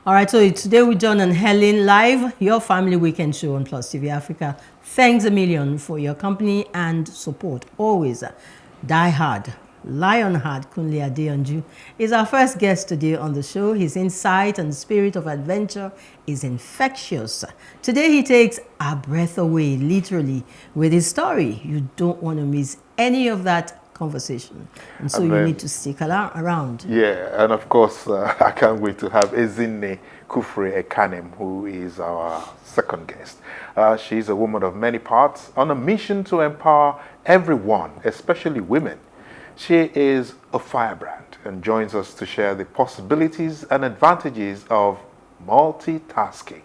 All right, so it's today with John and Helen live, your family weekend show on Plus TV Africa. Thanks a million for your company and support. Always die hard. Lionheart Kunle Adeyanju is our first guest today on the show. His insight and spirit of adventure is infectious. Today he takes our breath away, literally, with his story. You don't want to miss any of that conversation, and so you need to stick around. Yeah, and of course, I can't wait to have Ezinne Kufre Ekanem, who is our second guest. She's a woman of many parts on a mission to empower everyone, especially women. She is a firebrand and joins us to share the possibilities and advantages of multitasking.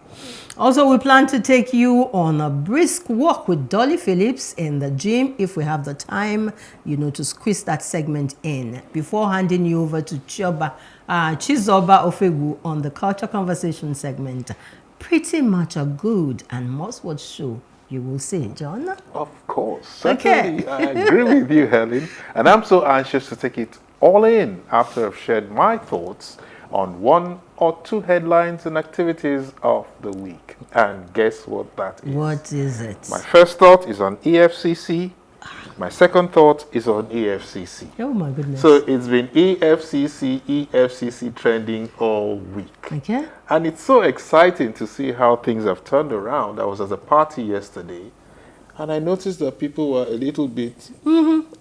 Also, we plan to take you on a brisk walk with Dolly Phillips in the gym if we have the time, to squeeze that segment in. Before handing you over to Chizoba Ofegu on the Culture Conversation segment. Pretty much a good and must-watch show, you will say, John? Of course. Certainly, I agree with you, Helen. And I'm so anxious to take it all in after I've shared my thoughts on one or two headlines and activities of the week. And guess what that is? What is it? My first thought is on EFCC. My second thought is on EFCC. Oh my goodness. So it's been EFCC trending all week. Okay. And it's so exciting to see how things have turned around. I was at a party yesterday, and I noticed that people were a little bit...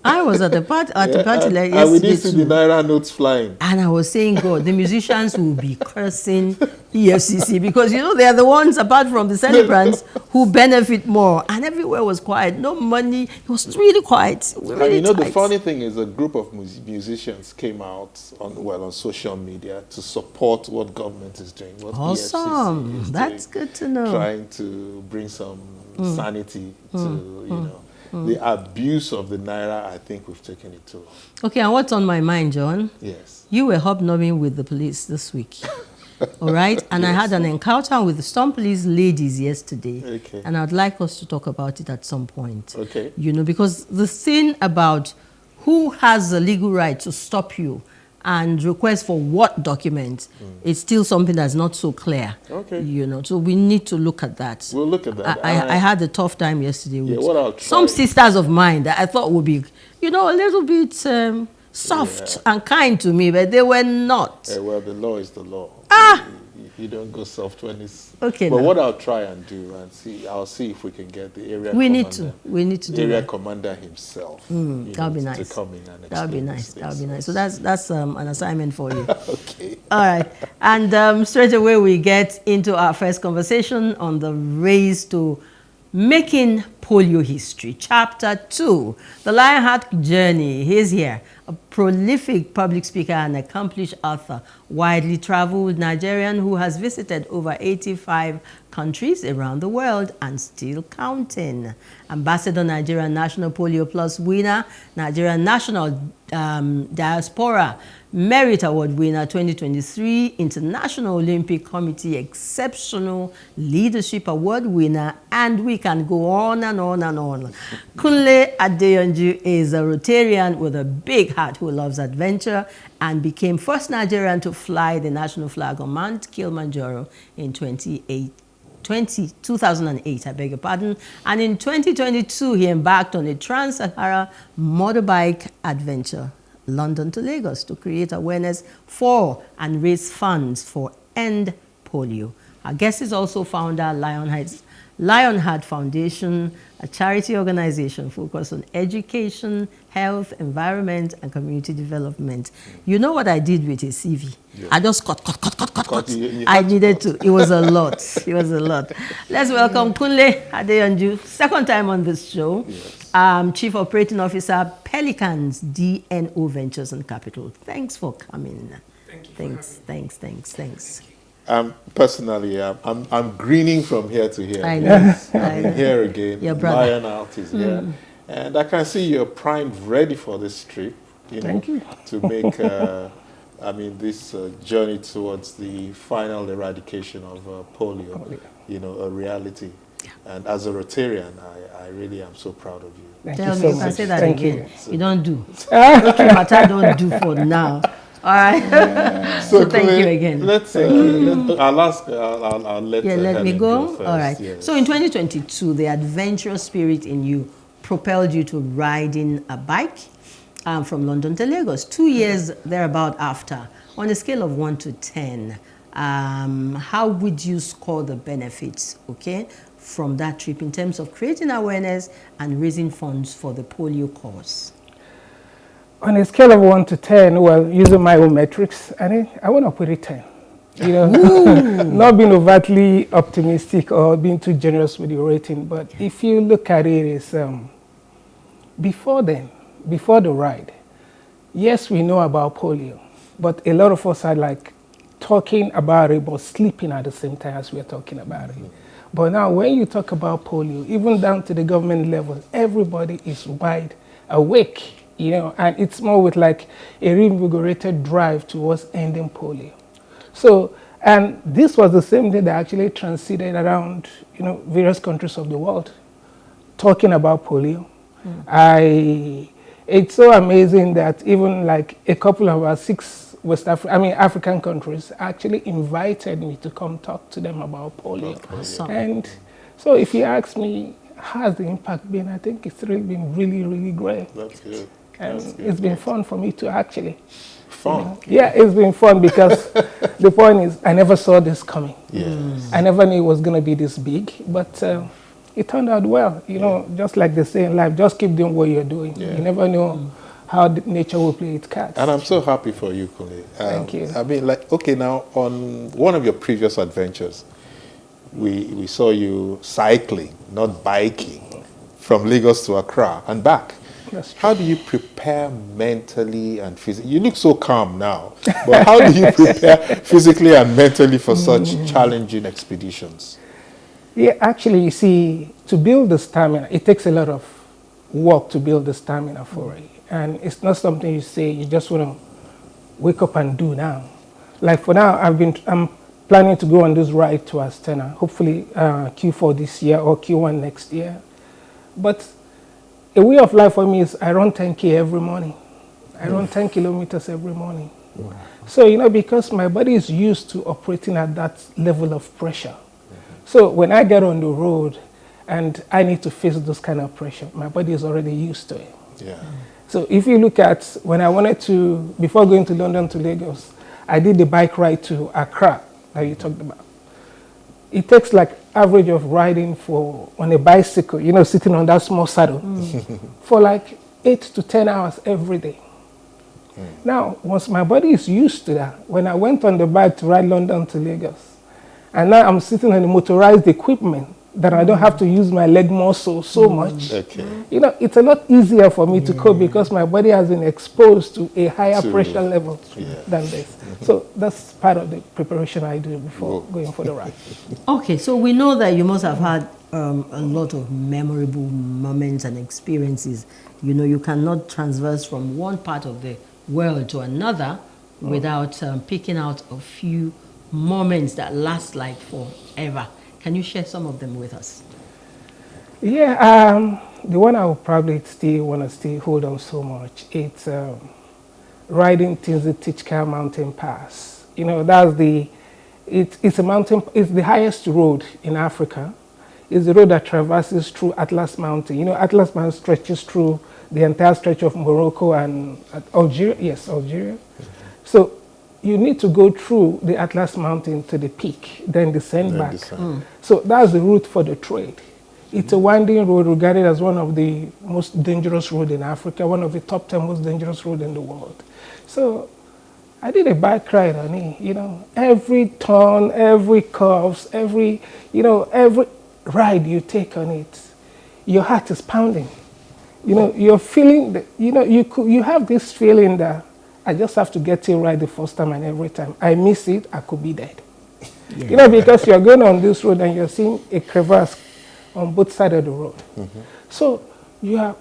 I was at the party, like yesterday. And we didn't see the Naira notes flying. And I was saying, God, the musicians will be cursing EFCC because, they are the ones, apart from the celebrants, who benefit more. And everywhere was quiet. No money. It was really quiet. Really And the funny thing is a group of musicians came out on social media to support what government is doing. What awesome. EFCC is That's doing, good to know. Trying to bring some sanity to, the abuse of the Naira. I think we've taken it too long. Okay, and what's on my mind, John? Yes. You were hobnobbing with the police this week. All right? And yes. I had an encounter with some police ladies yesterday. Okay. And I'd like us to talk about it at some point. Okay. Because the thing about who has the legal right to stop you and request for what document is still something that's not so clear. Okay. So we need to look at that. We'll look at that. I had a tough time yesterday with what I'll try. Some sisters of mine that I thought would be, a little bit soft and kind to me, but they were not. Well, the law is the law. You don't go soft when it's... Okay. But what I'll try and do I'll see if we can get the area commander. We need to do area that. commander himself. That'll be nice. To come in and That'll be nice. things. That'll be nice. So that's an assignment for you. Okay. All right. And straight away we get into our first conversation on the race to making polio history. Chapter 2, the Lionheart journey. He's here. A prolific public speaker and accomplished author, widely traveled Nigerian who has visited over 85 countries around the world and still counting. Ambassador Nigerian National Polio Plus winner, Nigerian National Diaspora Merit Award winner 2023, International Olympic Committee Exceptional Leadership Award winner, and we can go on and on and on. Kunle Adeyanju is a Rotarian with a big heart who loves adventure and became first Nigerian to fly the national flag on Mount Kilimanjaro in 2008, I beg your pardon. And in 2022, he embarked on a Trans-Sahara motorbike adventure, London to Lagos, to create awareness for and raise funds for End Polio. Our guest is also founder Lionheart Foundation, a charity organization focused on education, health, environment, and community development. You know what I did with his CV? Yes. I just cut. I needed to. It was a lot. It was a lot. Let's welcome Kunle Adeyanju, second time on this show. Yes. Chief Operating Officer, Pelicans DNO Ventures and Capital. Thanks for coming. Thank you. Thanks. Personally, I'm grinning from here to here. I know. I'm here again. Your brother. Lionheart is here. And I can see you're primed, ready for this trip, Thank you. to make, this journey towards the final eradication of polio, a reality. Yeah. And as a Rotarian, I really am so proud of you. Tell me, you can say that Thank again. you. You don't do. Okay, Mata don't do for now. All right. So thank you again. I'll let let me Helen go. first. All right. Yes. So in 2022, the adventurous spirit in you propelled you to riding a bike from London to Lagos. 2 years thereabout after, on a scale of 1 to 10, how would you score the benefits, okay, from that trip in terms of creating awareness and raising funds for the polio cause? On a scale of 1 to 10, well, using my own metrics, I want to put it 10. You know, not being overtly optimistic or being too generous with your rating, but if you look at it, it's before then, before the ride, yes, we know about polio, but a lot of us are like talking about it, but sleeping at the same time as we're talking about it. But now when you talk about polio, even down to the government level, everybody is wide awake. You know, and it's more with like a reinvigorated drive towards ending polio. So, and this was the same thing that actually transited around, you know, various countries of the world, talking about polio. It's so amazing that even like a couple of our 6 African countries actually invited me to come talk to them about polio. Awesome. And so if you ask me, how has the impact been? I think it's really been really, really great. That's good. And it's been fun for me to actually. Fun. You know, yeah, it's been fun because the point is I never saw this coming. Yes. I never knew it was going to be this big, but it turned out well. You know, just like they say in life, just keep doing what you're doing. Yeah. You never know how nature will play its cards. And I'm so happy for you, Kunle. Thank you. I mean, like, okay, now on one of your previous adventures, we saw you cycling, not biking, from Lagos to Accra and back. How do you prepare mentally and physically? You look so calm now, but how do you prepare physically and mentally for such challenging expeditions? Yeah, actually, you see, to build the stamina, it takes a lot of work to build the stamina for it. And it's not something you say you just want to wake up and do now. Like for now, I'm planning to go on this ride to Astana, hopefully Q4 this year or Q1 next year. But a way of life for me is I run 10K every morning. I run 10 kilometers every morning. Wow. So, you know, because my body is used to operating at that level of pressure. So when I get on the road and I need to face those kind of pressure, my body is already used to it. Yeah. So if you look at when I wanted to, before going to London to Lagos, I did the bike ride to Accra that you talked about. It takes like average of riding on a bicycle, you know, sitting on that small saddle for like 8 to 10 hours every day. Now, once my body is used to that, when I went on the bike to ride London to Lagos, and now I'm sitting on the motorized equipment that I don't have to use my leg muscle so much. Okay. You know, it's a lot easier for me to cope because my body has been exposed to a higher pressure level than this. So that's part of the preparation I do before going for the ride. Okay, so we know that you must have had a lot of memorable moments and experiences. You know, you cannot transverse from one part of the world to another without picking out a few moments that last like forever. Can you share some of them with us? Yeah, the one I would probably still want to hold on so much, it's riding Tinzi-Tichka Mountain Pass. You know, that's it's a mountain, it's the highest road in Africa. It's the road that traverses through Atlas Mountain. You know, Atlas Mountain stretches through the entire stretch of Morocco and Algeria. Yes, Algeria. So you need to go through the Atlas Mountain to the peak, then descend back. So that's the route for the trade. It's a winding road regarded as one of the most dangerous roads in Africa, one of the top 10 most dangerous roads in the world. So I did a bike ride on it, you know, every turn, every curves, every ride you take on it, your heart is pounding. You know, you're feeling, you have this feeling that I just have to get it right the first time and every time. I miss it, I could be dead. Yeah. You know, because you're going on this road and you're seeing a crevasse on both sides of the road. So you are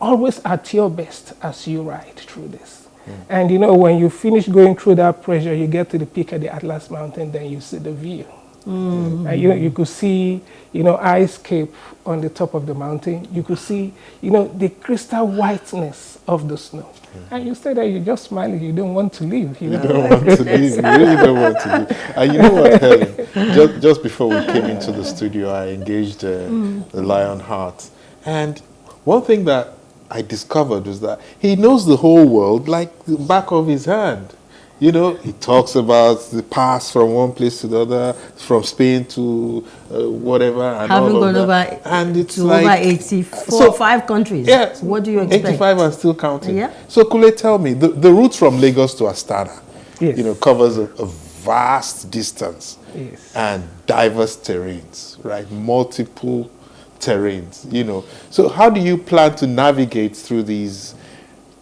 always at your best as you ride through this. And you know, when you finish going through that pressure, you get to the peak of the Atlas Mountain, then you see the view. You could see, ice cape on the top of the mountain. You could see, the crystal whiteness of the snow. And you say that you're just smiling, you don't want to leave. You don't want to leave. You really don't want to leave. And you know what, Helen? Just before we came into the studio, I engaged the Lionheart. And one thing that I discovered was that he knows the whole world like the back of his hand. He talks about the past from one place to the other, from Spain to whatever, and having all of gone that. over And it's to like over 84, 5 countries. Yeah, What do you expect? 85 and still counting. Yeah. So Kule, tell me, the route from Lagos to Astana, Yes. covers a vast distance Yes. and diverse terrains, right? Multiple terrains, So how do you plan to navigate through these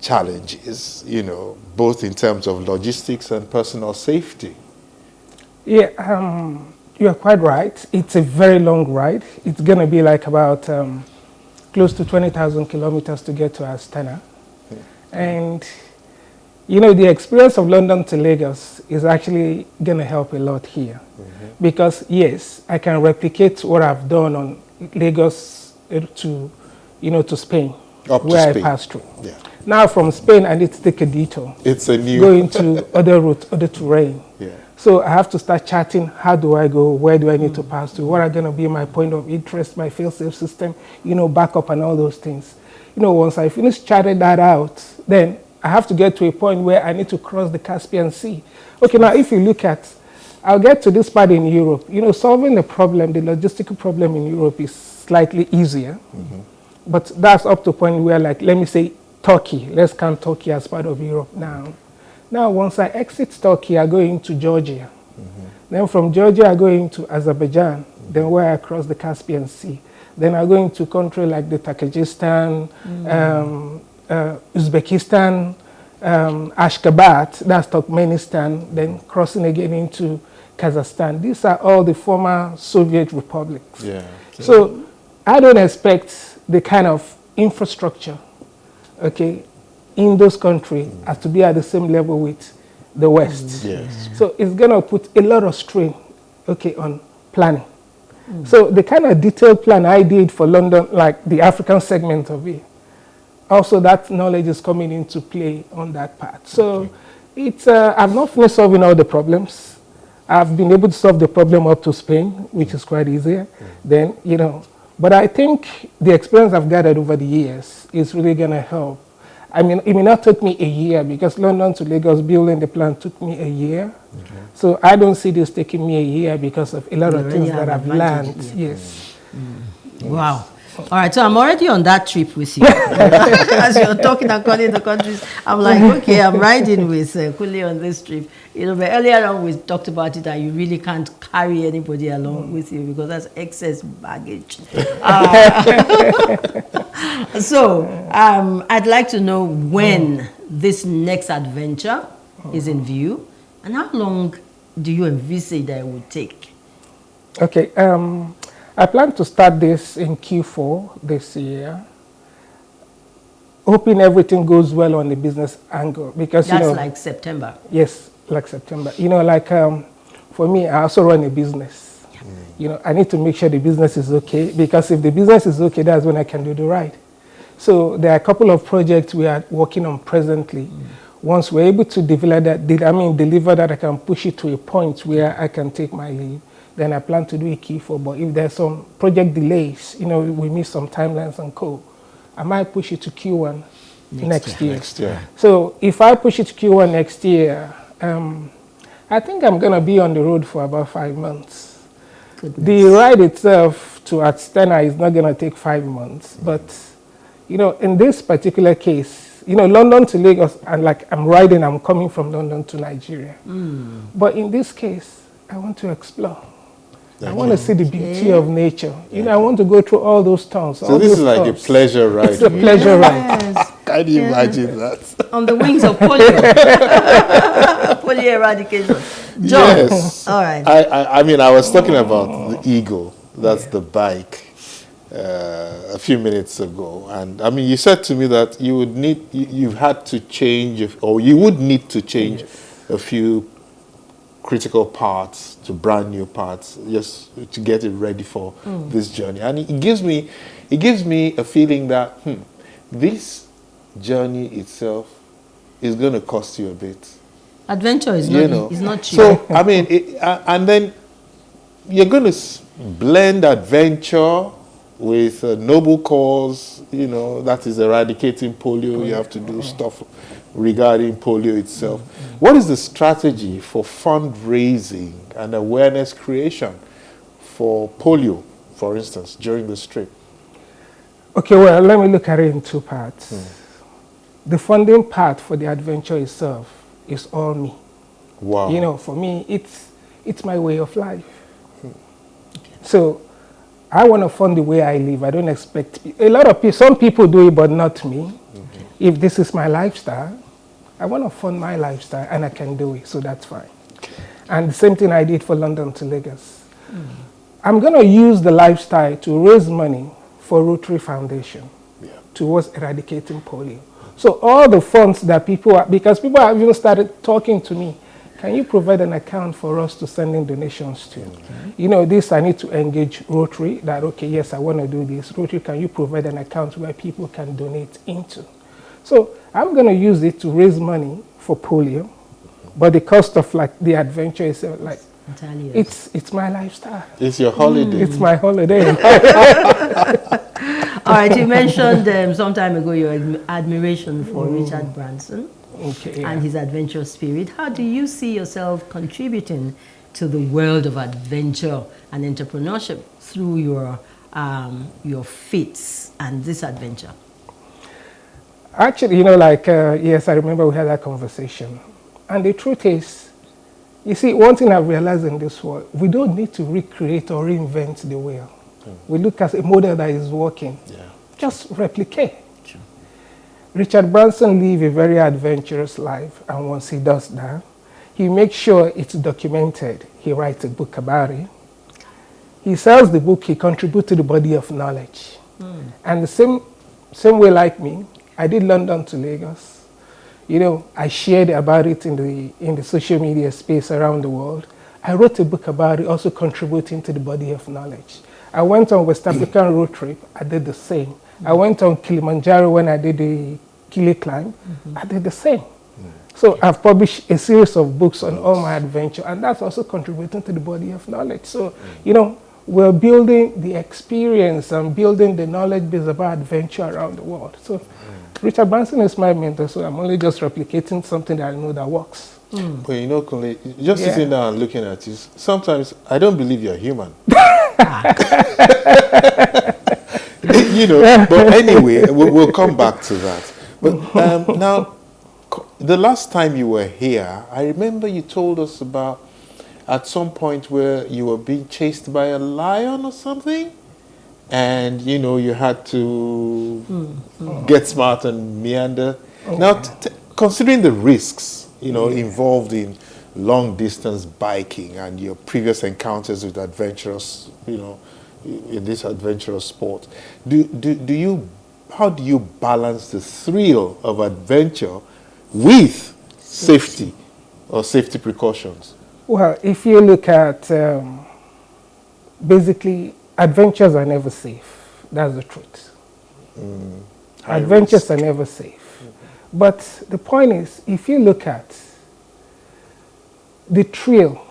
challenges, both in terms of logistics and personal safety? Yeah, you are quite right. It's a very long ride. It's going to be like about close to 20,000 kilometers to get to Astana. And, the experience of London to Lagos is actually going to help a lot here. Because, yes, I can replicate what I've done on Lagos to Spain, Up to where Spain. I passed through. Yeah. Now from Spain, I need to take a detour. It's a new... Go into other route, other terrain. Yeah. So I have to start charting, how do I go, where do I need to pass to, what are going to be my point of interest, my fail-safe system, backup and all those things. Once I finish charting that out, then I have to get to a point where I need to cross the Caspian Sea. Okay, now if you look at, I'll get to this part in Europe. Solving the problem, the logistical problem in Europe is slightly easier. But that's up to a point where, like, let me say, Turkey. Let's count Turkey as part of Europe now. Now, once I exit Turkey, I go into Georgia. Then from Georgia, I go into Azerbaijan, then where I cross the Caspian Sea. Then I go into countries like the Tajikistan, Uzbekistan, Ashgabat, that's Turkmenistan, then crossing again into Kazakhstan. These are all the former Soviet republics. Yeah. So I don't expect the kind of infrastructure, in those countries as to be at the same level with the West. Yes. So it's going to put a lot of strain, on planning. So the kind of detailed plan I did for London, like the African segment of it, also that knowledge is coming into play on that part. So it's, I've not finished solving all the problems. I've been able to solve the problem up to Spain, which is quite easier. Then, but I think the experience I've gathered over the years is really going to help. I mean, it may not take me a year because London to Lagos building the plan took me a year. So I don't see this taking me a year because of a lot of things that I've learned. Yes. Wow. All right, so I'm already on that trip with you. As you're talking and calling the countries, I'm like, okay, I'm riding with Kule on this trip. But earlier on we talked about it that you really can't carry anybody along with you because that's excess baggage. So I'd like to know when this next adventure is in view and how long do you envisage that it would take? Okay. I plan to start this in Q4 this year, hoping everything goes well on the business angle. Because, that's like September. Yes, like September. For me, I also run a business. I need to make sure the business is okay, because if the business is okay, that's when I can do the ride. So there are a couple of projects we are working on presently. Once we're able to deliver that, I can push it to a point where I can take my leave. Then I plan to do a Q4, but if there's some project delays, we miss some timelines and co, I might push it to Q1 next year. So if I push it to Q1 next year, I think I'm going to be on the road for about 5 months. Goodness. The ride itself to Astana is not going to take 5 months, but, in this particular case, London to Lagos, and like I'm coming from London to Nigeria. But in this case, I want to explore. I want to see the beauty of nature. I want to go through all those towns. So this is like a pleasure ride. It's a pleasure ride. Can you imagine that? On the wings of polio. Polio eradication. John. Yes. All right. I was talking about the Eagle. That's the bike. A few minutes ago, and you said to me that you would need, you had to change, or you would need to change a few critical parts to brand new parts, just to get it ready for this journey. And it gives me a feeling that this journey itself is going to cost you a bit. Adventure is not cheap. So I mean, and then you're going to blend adventure with a noble cause, that is eradicating polio. You have to do stuff regarding polio itself. What is the strategy for fundraising and awareness creation for polio, for instance, during this trip? Okay, well, let me look at it in two parts. The funding part for the adventure itself is all me. Wow. For me, it's my way of life. So I want to fund the way I live. I don't expect a lot of people. Some people do it, but not me. If this is my lifestyle, I want to fund my lifestyle, and I can do it. So that's fine. And the same thing I did for London to Lagos. I'm going to use the lifestyle to raise money for Rotary Foundation towards eradicating polio. So all the funds that because people have even started talking to me, can you provide an account for us to send in donations to? This I need to engage Rotary, that, okay, yes, I want to do this. Rotary, can you provide an account where people can donate into? So I'm going to use it to raise money for polio, but the cost of the adventure is it's my lifestyle. It's your holiday. It's my holiday. All right, you mentioned some time ago your admiration for Richard Branson and his adventure spirit. How do you see yourself contributing to the world of adventure and entrepreneurship through your feats and this adventure? Actually, yes, I remember we had that conversation. And the truth is, you see, one thing I've realized in this world, we don't need to recreate or reinvent the wheel. We look at a model that is working. Just replicate. Richard Branson lived a very adventurous life, and once he does that, he makes sure it's documented. He writes a book about it. He sells the book, he contributes to the body of knowledge. And the same way like me, I did London to Lagos. I shared about it in the social media space around the world. I wrote a book about it, also contributing to the body of knowledge. I went on West African road trip, I did the same. I went on Kilimanjaro when I did the Kili climb, I did the same. So I've published a series of books on all my adventure, and that's also contributing to the body of knowledge. So, we're building the experience and building the knowledge base about adventure around the world. So Richard Branson is my mentor, so I'm only just replicating something that I know that works. But Kunle, just sitting down and looking at you, sometimes I don't believe you're human. But anyway, we'll come back to that. But now, the last time you were here, I remember you told us about at some point where you were being chased by a lion or something, and you had to get smart and meander. Now, considering the risks involved in long distance biking and your previous encounters with adventurous in this adventurous sport, how do you balance the thrill of adventure with safety or safety precautions? Well, if you look at basically, adventures are never safe. That's the truth. Adventures are never safe. But the point is, if you look at the thrill,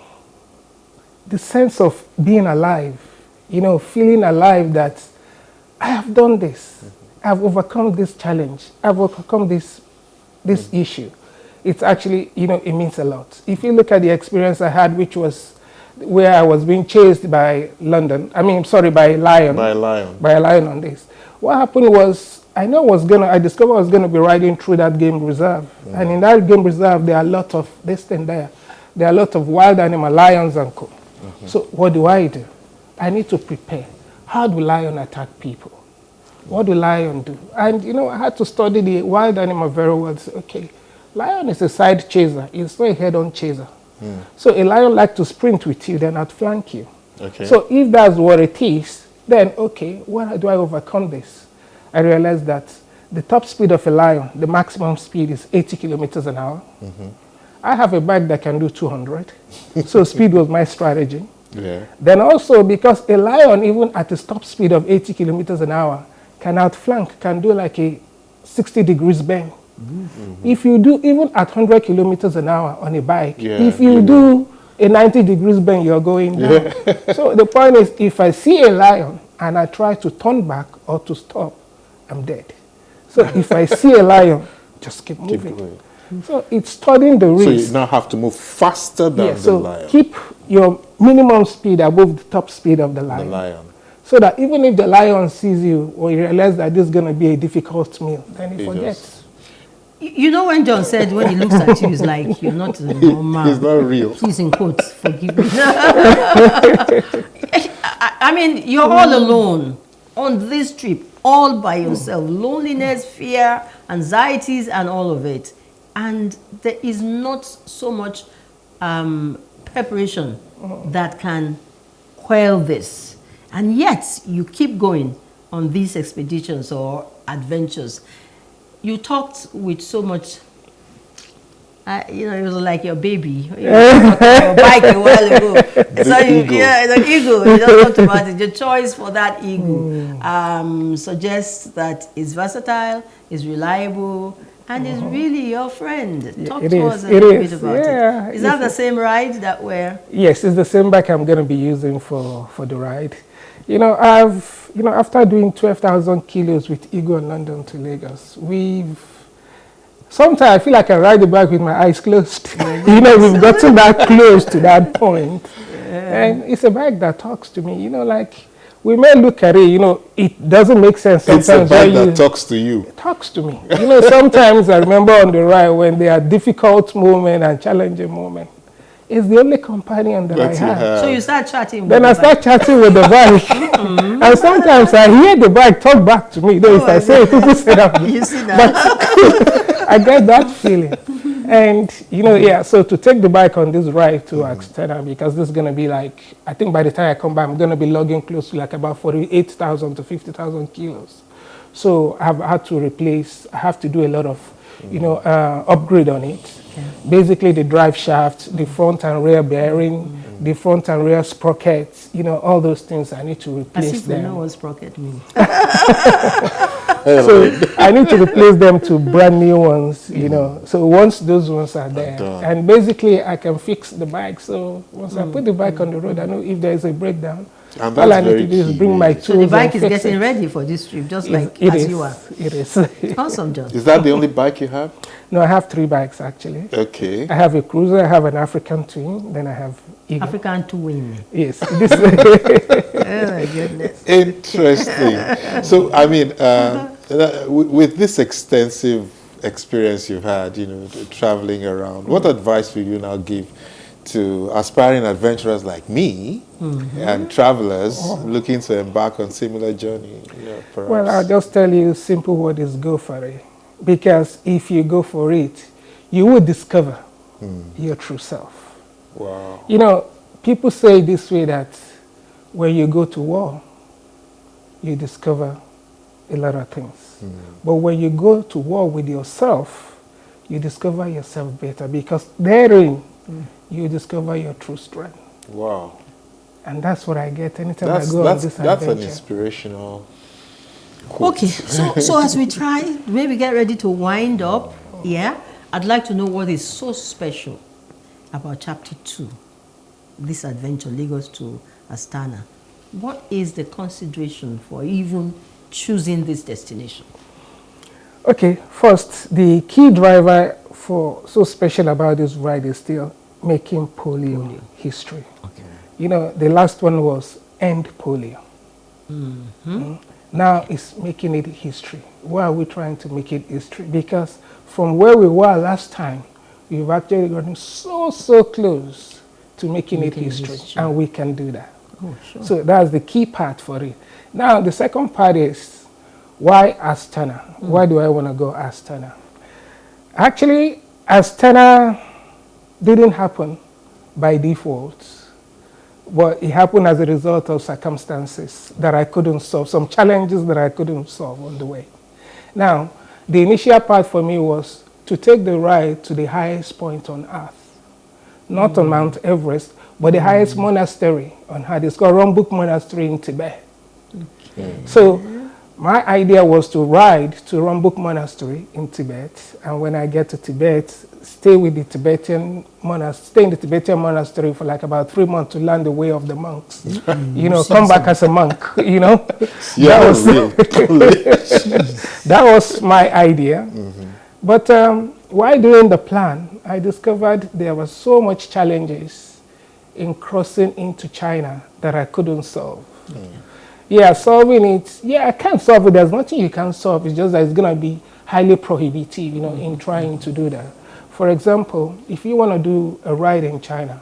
the sense of being alive, feeling alive that I have done this, I've overcome this challenge, I've overcome this issue. It's actually, it means a lot. If you look at the experience I had, which was where I was being chased by by a lion. By a lion on this. What happened was, I discovered I was going to be riding through that game reserve. And in that game reserve, there are a lot of there are a lot of wild animal, lions and co. So what do? I need to prepare. How do lion attack people? What do lion do? And I had to study the wild animal very well. So, okay, lion is a side chaser. It's not a head-on chaser. So a lion likes to sprint with you, then outflank you. Okay. So if that's what it is, then okay, why do I overcome this? I realized that the top speed of a lion, the maximum speed is 80 kilometers an hour. I have a bike that can do 200. So speed was my strategy. Yeah. Then also because a lion, even at a top speed of 80 kilometers an hour, can outflank, can do like a 60 degrees bend. If you do even at 100 kilometers an hour on a bike, if you do a 90 degrees bend, you're going down. So the point is, if I see a lion and I try to turn back or to stop, I'm dead. So if I see a lion, just keep moving. So it's studying the risk. So you now have to move faster than the lion. Keep your minimum speed above the top speed of the lion. So that even if the lion sees you or you realize that this is going to be a difficult meal, then he forgets. You know when John said when he looks at you, it's like you're not a normal. He's not real. He's in quotes, forgive me. I mean, you're all alone on this trip, all by yourself. Loneliness, fear, anxieties, and all of it. And there is not so much preparation that can quell this. And yet, you keep going on these expeditions or adventures. You talked with so much, you know, it was like your baby. You talked about your bike a while ago. The ego. You just talked about it. Your choice for that ego suggests that it's versatile, it's reliable, and it's really your friend. Talk to us a little bit about it. Is that the same ride that we're... Yes, it's the same bike I'm going to be using for the ride. You know, after doing 12,000 kilos with Ego in London to Lagos, sometimes I feel like I ride the bike with my eyes closed. You know, we've gotten that close to that point. And it's a bike that talks to me, you know, like, we may look at it, you know, it doesn't make sense sometimes. It's a bike that talks to you. It talks to me. You know, sometimes I remember on the ride when there are difficult moments and challenging moments. It's the only companion that I have. So you start chatting with Then I start chatting with the bike. And sometimes I hear the bike talk back to me. Though if I say, people say that. You see that? But I get that feeling. And, you know, so to take the bike on this ride to Astana, because this is going to be like, I think by the time I come back, I'm going to be logging close to like about 48,000 to 50,000 kilos. So I've had to I have to do a lot of, you know, upgrade on it. Basically the drive shaft, the front and rear bearing, the front and rear sprockets, you know, all those things I need to replace. As if we know what sprocket means. So I need to replace them to brand new ones, you know. So once those ones are there, and basically I can fix the bike. So once I put the bike on the road, I know if there is a breakdown, and all I need to do is bring my tools. So the bike is and getting ready for this trip, just like you are. It is. Awesome, John. Is that the only bike you have? No, I have 3 bikes actually. Okay. I have a cruiser, I have an African twin, then I have Eagle. African twin. Yes. Oh my goodness. Interesting. So, I mean, with this extensive experience you've had, you know, traveling around, what advice will you now give to aspiring adventurers like me and travelers looking to embark on similar journey? You know, well, I'll just tell you simple word is go for it. Because if you go for it, you will discover your true self. Wow. You know, people say this way that when you go to war, you discover a lot of things. But when you go to war with yourself, you discover yourself better because therein you discover your true strength. Wow. And that's what I get anytime I go on this adventure. That's an inspirational quote. Okay, so as we try, maybe get ready to wind up, I'd like to know what is so special about Chapter 2, this adventure, Lagos to Astana. What is the consideration for even choosing this destination? Okay, first, the key driver for so special about this ride is still making polio history. Okay. You know, the last one was end polio. Now it's making it history. Why are we trying to make it history? Because from where we were last time, we've actually gotten so close to making it history, and we can do that. Oh, sure. So that's the key part for it. Now the second part is, why Astana? Why do I want to go Astana? Actually, Astana didn't happen by default. But it happened as a result of circumstances that I couldn't solve, some challenges that I couldn't solve on the way. Now, the initial part for me was to take the ride to the highest point on earth, not on Mount Everest, but the highest monastery on earth. It's called Rumbuk Monastery in Tibet. Okay. So my idea was to ride to Rumbuk Monastery in Tibet, and when I get to Tibet, stay in the Tibetan monastery for like about 3 months to learn the way of the monks. You know, come back as a monk, you know. Yeah, that was my idea. But while doing the plan, I discovered there was so much challenges in crossing into China that I couldn't solve. Yeah, solving it, yeah, I can't solve it. There's nothing you can solve. It's just that it's going to be highly prohibitive, you know, in trying to do that. For example, if you want to do a ride in China,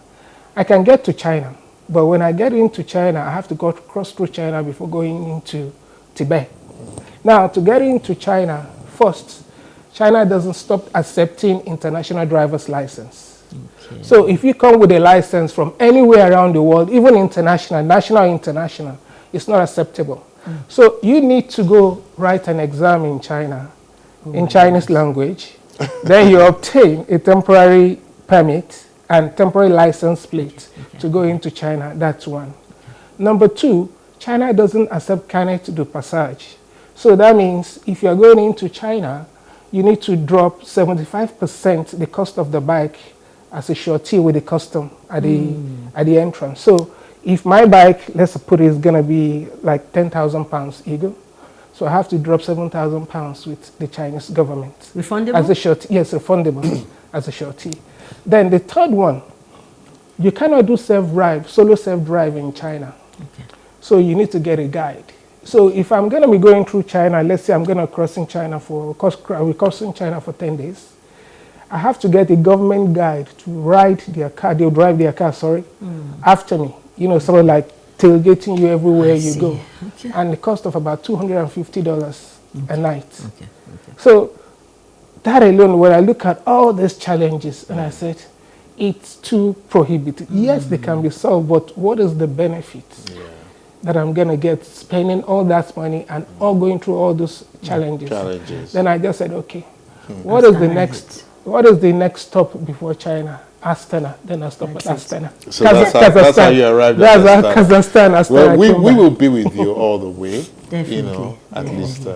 I can get to China, but when I get into China, I have to cross through China before going into Tibet. Now, to get into China, first, China doesn't stop accepting international driver's license. Okay. So if you come with a license from anywhere around the world, even international, national, international, it's not acceptable. So you need to go write an exam in China, in Chinese language. Then you obtain a temporary permit and temporary license plate to go into China. That's one. Number two, China doesn't accept carnet de passage. So that means if you're going into China, you need to drop 75% the cost of the bike as a surety with the custom at the entrance. So if my bike, let's put it, is going to be like 10,000 pounds eagle, so I have to drop 7,000 pounds with the Chinese government. Refundable? As a surety, yes, refundable as a surety. Then the third one, you cannot do self-drive, solo self-drive in China. Okay. So you need to get a guide. So if I'm going to be going through China, let's say I'm going to crossing China for 10 days, I have to get a government guide to ride their car, they'll drive their car, after me. You know, sort of like tailgating you everywhere you go. Okay. And the cost of about $250 a night. Okay. So that alone, when I look at all these challenges, and I said, it's too prohibitive. Yes, they can be solved, but what is the benefit that I'm going to get spending all that money and all going through all those challenges? Then I just said, okay, what is the next stop before China? Astana. Then I stop at Astana. So that's how you arrived at Astana. Kazakhstan, Astana. Well, we will be with you all the way. Definitely. You know, at least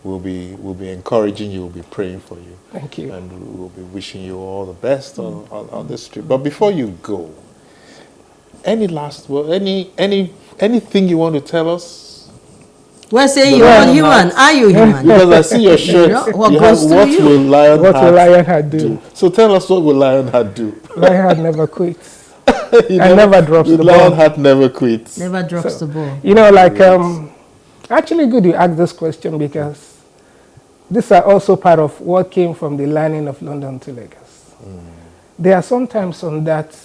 we'll be encouraging you, we'll be praying for you. Thank you. And we'll be wishing you all the best on this trip. But before you go, any last word, anything you want to tell us? Well, say you are human. Are you human? Because I see your shirt. What will Lionheart do? So tell us, what will Lionheart do? Lionheart never quits. And never drops the ball. Lionheart never quits. Never drops the ball. You know, like, actually good you ask this question, because these are also part of what came from the learning of London to Lagos. There are sometimes on that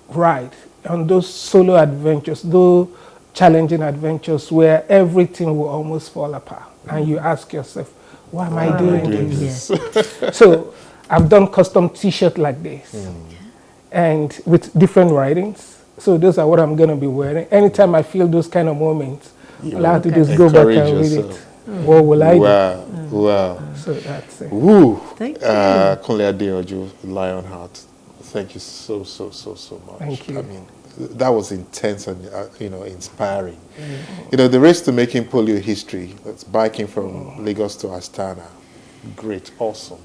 ride, on those solo adventures, those challenging adventures where everything will almost fall apart. And you ask yourself, why am I doing this? So I've done custom t-shirt like this, and with different writings. So those are what I'm going to be wearing. Anytime I feel those kind of moments, all I have to do is go back and read it. What will I do? Wow. So that's it. Woo. Thank you. Kunle Adeoju, Lionheart, thank you so much. Thank you. I mean, that was intense and inspiring. You know, the race to making polio history, that's biking from Lagos to Astana. Great, awesome.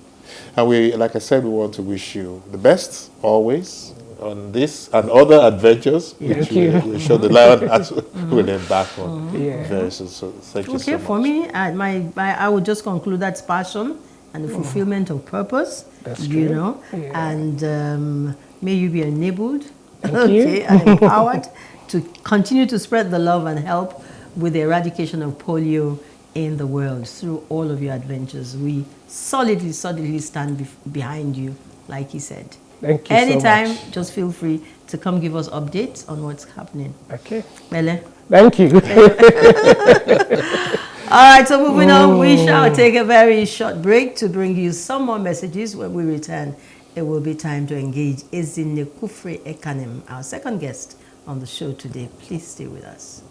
And we, like I said, we want to wish you the best always on this and other adventures, which we're sure the Lionheart will embark on very soon. So thank you so much. Okay, for me, I would just conclude that's passion and the fulfillment of purpose. That's you true. know, and may you be enabled. You. And empowered to continue to spread the love and help with the eradication of polio in the world through all of your adventures. We solidly stand behind you, like he said. Thank you Anytime, so much. just feel free to come give us updates on what's happening. Okay. Mele. Thank you. All right, so moving on, we shall take a very short break to bring you some more messages. When we return, it will be time to engage Ezinne Kufre Ekanem, our second guest on the show today. Please stay with us.